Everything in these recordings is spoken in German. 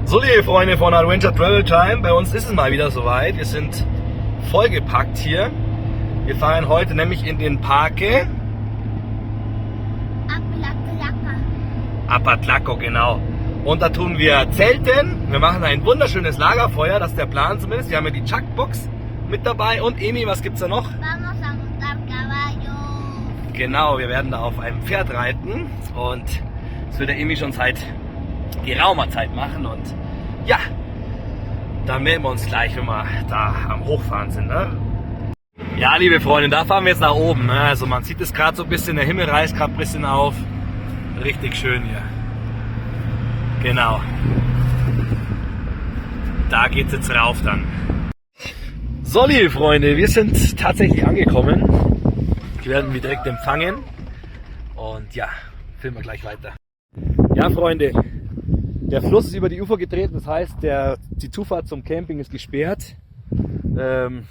So, liebe Freunde von Adventure Travel Time, bei uns ist es mal wieder soweit. Wir sind vollgepackt hier. Wir fahren heute nämlich in den Parque Apatlaco, genau. Und da tun wir Zelten. Wir machen ein wunderschönes Lagerfeuer, das ist der Plan zumindest. Wir haben ja die Chuckbox mit dabei. Und Emi, was gibt's da noch? Vamos a montar caballo. Genau, wir werden da auf einem Pferd reiten. Und das will der Emi schon seit geraumer Zeit machen. Und ja, da melden wir uns gleich, wenn wir da am Hochfahren sind. Ne? Ja, liebe Freunde, da fahren wir jetzt nach oben. Ne? Also man sieht es gerade so ein bisschen, der Himmel reißt gerade ein bisschen auf. Richtig schön hier. Genau. Da geht's jetzt rauf dann. So, liebe Freunde, wir sind tatsächlich angekommen. Wir werden wir direkt empfangen. Und ja, filmen wir gleich weiter. Ja, Freunde, der Fluss ist über die Ufer getreten. Das heißt, die Zufahrt zum Camping ist gesperrt. Wir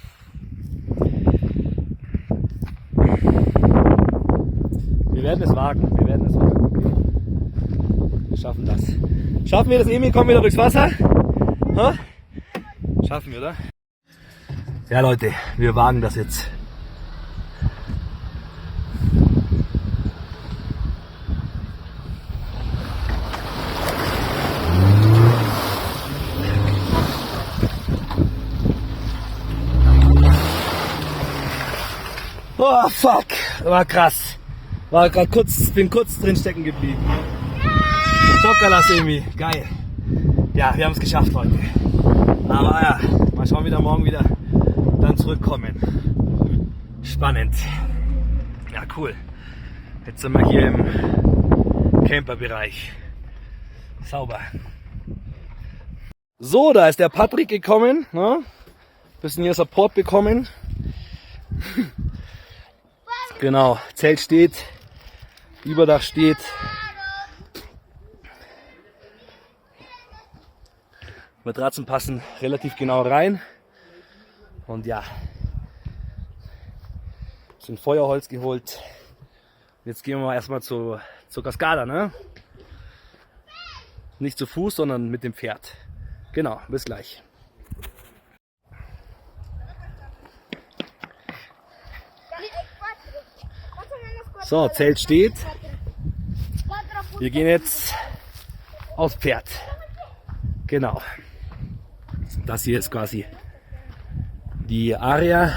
werden es wagen. Okay. Wir schaffen das. Schaffen wir das, Emil? Kommen wir wieder durchs Wasser? Ha? Schaffen wir, oder? Ja, Leute, wir wagen das jetzt. Oh, fuck! War krass. Bin kurz drin stecken geblieben. Chocolas, Emi. Geil. Ja, wir haben es geschafft heute. Aber ja, mal schauen, wie wir morgen wieder dann zurückkommen. Spannend. Ja, cool. Jetzt sind wir hier im Camperbereich. Sauber. So, da ist der Patrick gekommen. Ne? Bisschen hier Support bekommen. Genau, Zelt steht, Überdach steht. Matratzen passen relativ genau rein. Und ja, sind Feuerholz geholt. Jetzt gehen wir mal erstmal zur Cascada, ne? Nicht zu Fuß, sondern mit dem Pferd. Genau, bis gleich. So, Zelt steht. Wir gehen jetzt aufs Pferd. Genau. Das hier ist quasi die Area.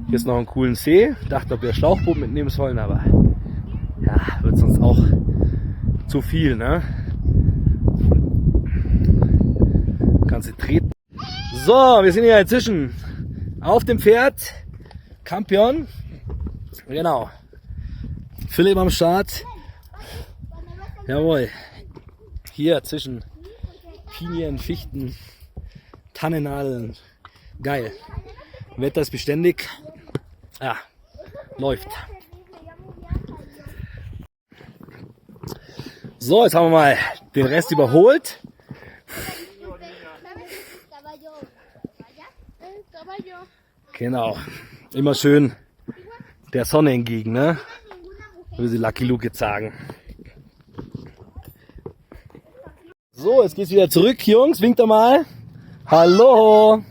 Hier ist noch ein coolen See. Ich dachte, ob wir Schlauchboot mitnehmen sollen, aber ja, wird sonst auch zu viel, ne? Kannst du treten. So, wir sind hier inzwischen auf dem Pferd. Campion. Genau. Philipp am Start. Jawohl. Hier zwischen Pinien, Fichten, Tannennadeln. Geil. Wetter ist beständig. Ja, läuft. So, jetzt haben wir mal den Rest überholt. Genau. Immer schön der Sonne entgegen, ne? Würde sie Lucky Luke jetzt sagen. So, jetzt geht's wieder zurück, Jungs. Winkt doch mal. Hallo.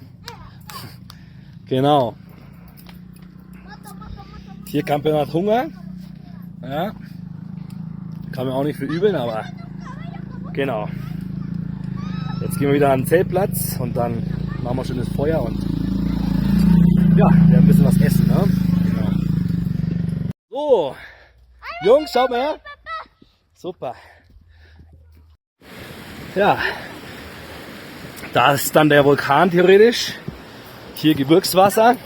Genau. Hier Campion hat Hunger. Ja. Kann man auch nicht verübeln, aber genau. Jetzt gehen wir wieder an den Zeltplatz und dann machen wir schönes Feuer und ja, wir werden ein bisschen was essen, ne? Genau. So. Jungs, schaut mal her. Super. Ja, da ist dann der Vulkan theoretisch. Hier Gebirgswasser.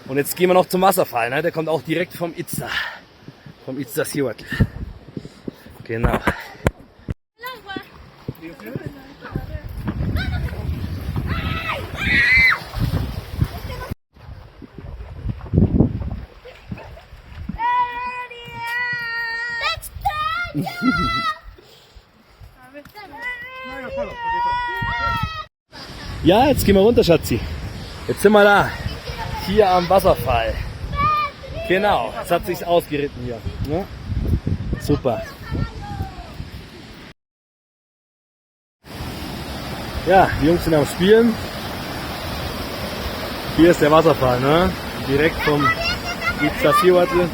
Und jetzt gehen wir noch zum Wasserfall. Ne? Der kommt auch direkt vom Itza. Vom Itza Seawattle. Genau. Ja, jetzt gehen wir runter, Schatzi. Jetzt sind wir da. Hier am Wasserfall. Genau, jetzt hat sich's ausgeritten hier. Ja? Super. Ja, die Jungs sind am Spielen. Hier ist der Wasserfall, ne? Direkt vom Iztaccíhuatl.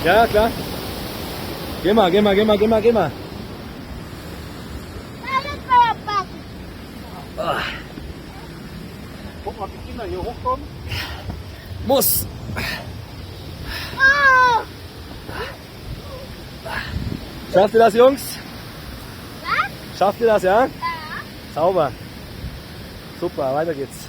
Ja, klar. Geh mal. Ah. Guck mal, die Kinder hier hochkommen. Muss. Schafft ihr das, Jungs? Was? Schafft ihr das, ja? Ja. Sauber. Super, weiter geht's.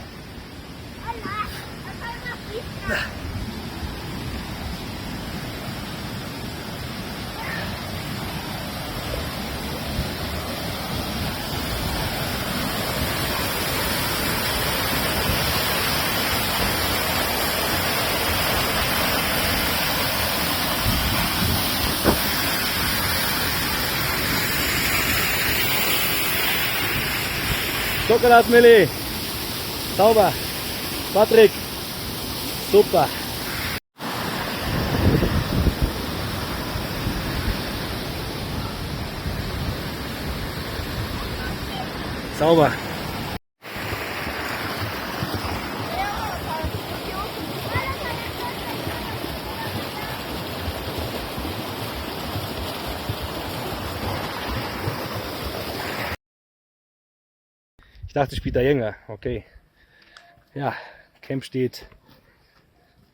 Schokolade, Milli. Sauber. Patrick. Super. Sauber. Ich dachte, spielt der Jünger. Okay. Ja, Camp steht.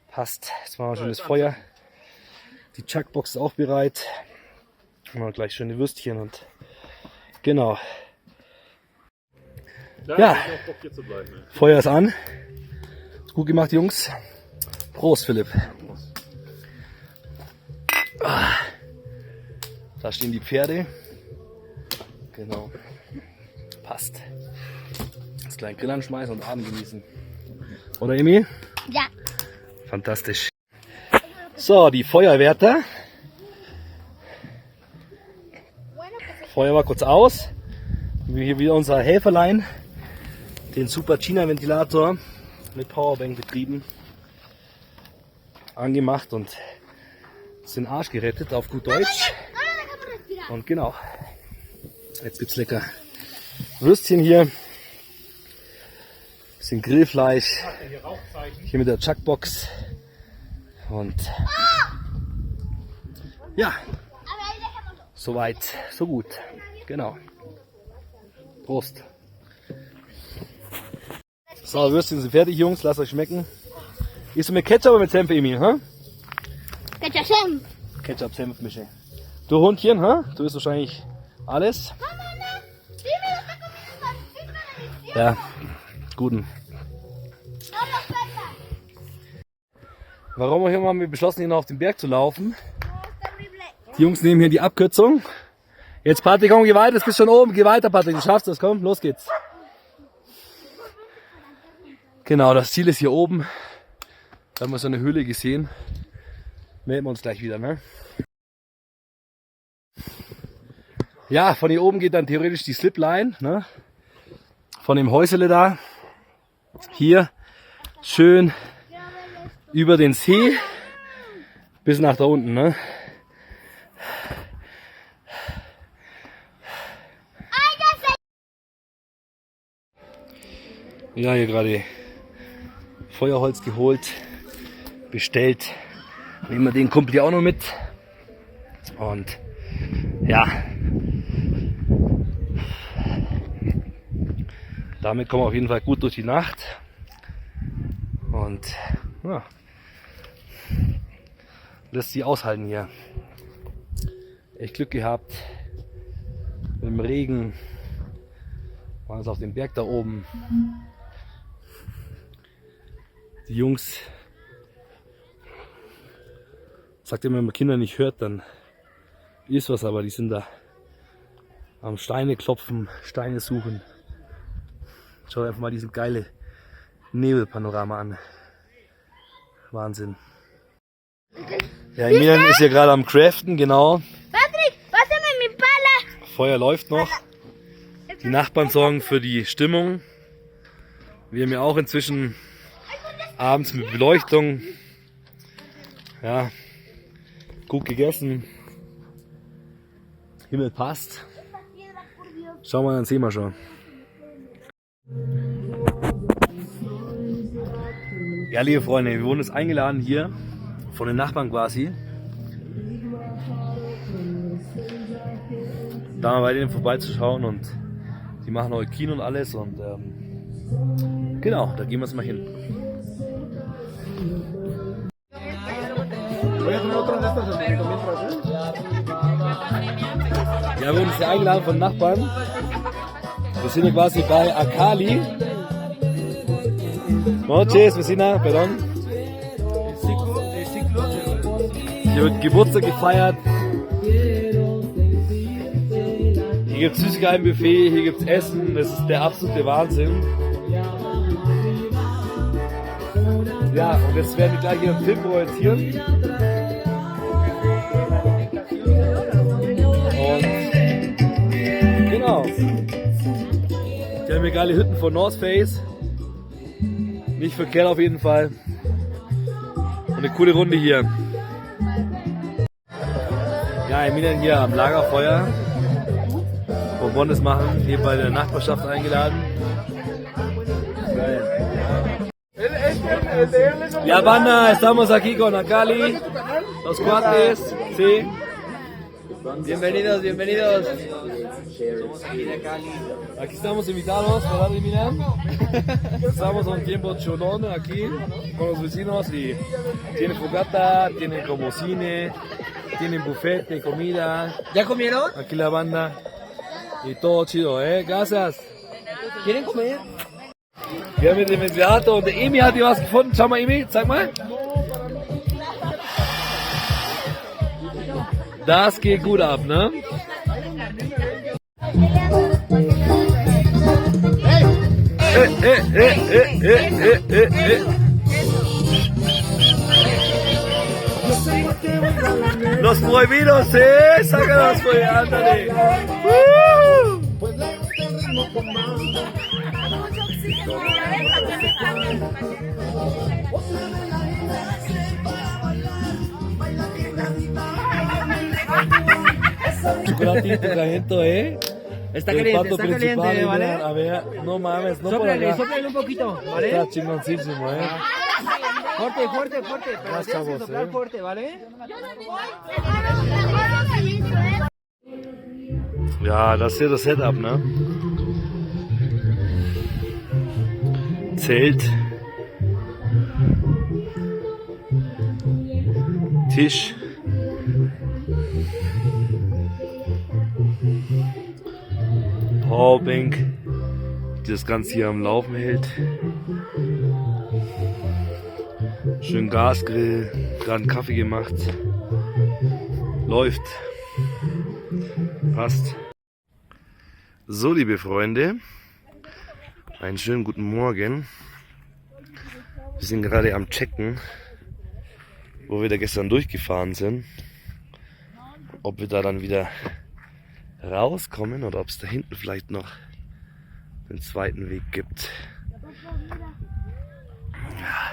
Passt. Jetzt machen wir schon das Feuer. Die Chuckbox ist auch bereit. Machen wir gleich schöne Würstchen und genau. Ja, Feuer ist an. Gut gemacht, Jungs. Prost, Philipp. Ah, da stehen die Pferde. Genau. Passt. Das kleine Grill anschmeißen und Abend genießen. Oder, Emi? Ja. Fantastisch. So, die Feuerwärter. Feuer war kurz aus. Hier wieder unser Helferlein. Den Super China Ventilator mit Powerbank betrieben. Angemacht und den Arsch gerettet, auf gut Deutsch. Und genau. Jetzt gibt's lecker Würstchen hier. Bisschen Grillfleisch. Hier mit der Chuckbox. Und ja, soweit, so gut. Genau. Prost. So, Würstchen sind fertig, Jungs. Lasst euch schmecken. Isst du mit Ketchup oder mit Senf, Emi? Huh? Ketchup. Ketchup, Senf mische. Du Hundchen, huh? Du isst wahrscheinlich alles. Ja, guten. Warum auch immer haben wir beschlossen, hier noch auf den Berg zu laufen. Die Jungs nehmen hier die Abkürzung. Jetzt Patrick, komm, geh weiter, du bist schon oben. Geh weiter, Patrick, du schaffst das, komm, los geht's. Genau, das Ziel ist hier oben. Da haben wir so eine Höhle gesehen. Melden wir uns gleich wieder, ne? Ja, von hier oben geht dann theoretisch die Slipline, ne? Von dem Häusele da. Hier schön über den See bis nach da unten, ne? Ja, hier gerade Feuerholz geholt, bestellt. Nehmen wir den Kumpel hier auch noch mit. Und ja, damit kommen wir auf jeden Fall gut durch die Nacht. Und ja, lässt sie aushalten hier. Echt Glück gehabt. Mit dem Regen. Waren jetzt auf dem Berg da oben. Die Jungs, sagt immer, wenn man Kinder nicht hört, dann ist was, aber die sind da am Steine klopfen, Steine suchen. Schau einfach mal diesen geile Nebelpanorama an. Wahnsinn. Ja, Emilian ist hier gerade am Craften, genau. Patrick, pásame mi pala. Feuer läuft noch. Die Nachbarn sorgen für die Stimmung. Wir haben ja auch inzwischen abends mit Beleuchtung gut gegessen. Himmel passt. Schauen wir, dann sehen wir schon. Ja, liebe Freunde, wir wurden jetzt eingeladen hier von den Nachbarn quasi. Da mal bei denen vorbeizuschauen und die machen heute Kino und alles und genau, da gehen wir jetzt mal hin. Ja, wir wurden jetzt eingeladen von Nachbarn. Wir sind hier quasi bei Akali. Noches, vecina, perdón. Hier wird Geburtstag gefeiert. Hier gibt es Süßigkeitenbuffet, hier gibt es Essen. Das ist der absolute Wahnsinn. Ja, und jetzt werden wir gleich hier einen Film projizieren. Und genau. Die haben hier geile Hütten von North Face. Nicht verkehrt auf jeden Fall. Und eine coole Runde hier. Ja, wir sind hier am Lagerfeuer. Bonbons machen, hier bei der Nachbarschaft eingeladen. Geil. Ja, banda, estamos aquí con Akali, los cuates, sí. Bienvenidos, bienvenidos. Aquí estamos invitados, ¿verdad, Emilian? Estamos un tiempo cholón aquí con los vecinos y tienen fogata, tienen como cine, tienen buffet de comida. ¿Ya comieron? Aquí la banda y todo chido, gracias. ¿Quieren comer? Wir haben mit dem Ventilator und der Emi hat hier was gefunden. Schau mal, Emi, zeig mal. Das geht gut ab, ne? Los prohibidos, sácalos por ahí, ándale. Chocolatito caliente, Está El caliente, plato está principal, caliente, ¿vale? mira, a ver, no mames, no por Sóplale, acá. sóplale un poquito, ¿vale? Está chingoncísimo, Fuerte, fuerte, fuerte. Pero Más tienes que chavos, soplar fuerte, ¿vale? Ja, das ist hier das Setup, ne? Zelt. Tisch. Powerbank, die das Ganze hier am Laufen hält. Schön Gasgrill, gerade einen Kaffee gemacht. Läuft. Passt. So, liebe Freunde, einen schönen guten Morgen. Wir sind gerade am Checken, wo wir da gestern durchgefahren sind. Ob wir da dann wieder rauskommen oder ob es da hinten vielleicht noch einen zweiten Weg gibt. Ja.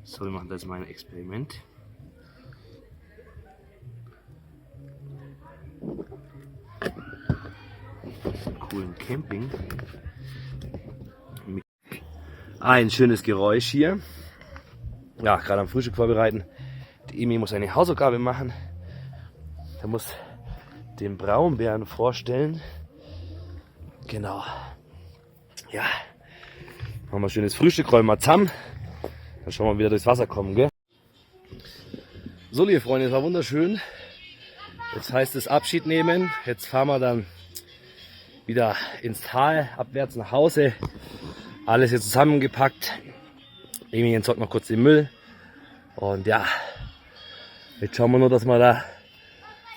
So, wir machen das mal ein Experiment. Coolen Camping. Ein schönes Geräusch hier. Ja, gerade am Frühstück vorbereiten. Die Emi muss eine Hausaufgabe machen. Der muss den Braunbären vorstellen. Genau. Ja. Machen wir ein schönes Frühstück, rollen wir zusammen. Dann schauen wir wieder durchs Wasser kommen, gell? So, liebe Freunde, es war wunderschön. Jetzt heißt es Abschied nehmen. Jetzt fahren wir dann wieder ins Tal, abwärts nach Hause. Alles hier zusammengepackt. Emi entsorgt noch kurz den Müll. Und ja, jetzt schauen wir nur, dass wir da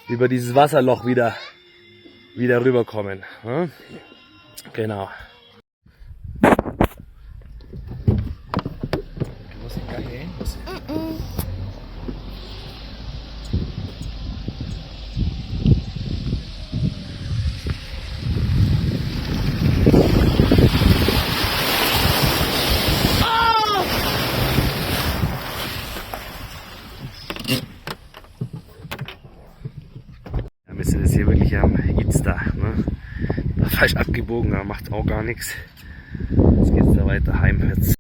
über dieses Wasserloch wieder rüberkommen. Genau. Wir sind jetzt hier wirklich am Izda. Ne? Da falsch abgebogen, aber macht auch gar nichts. Jetzt geht's da weiter heimwärts.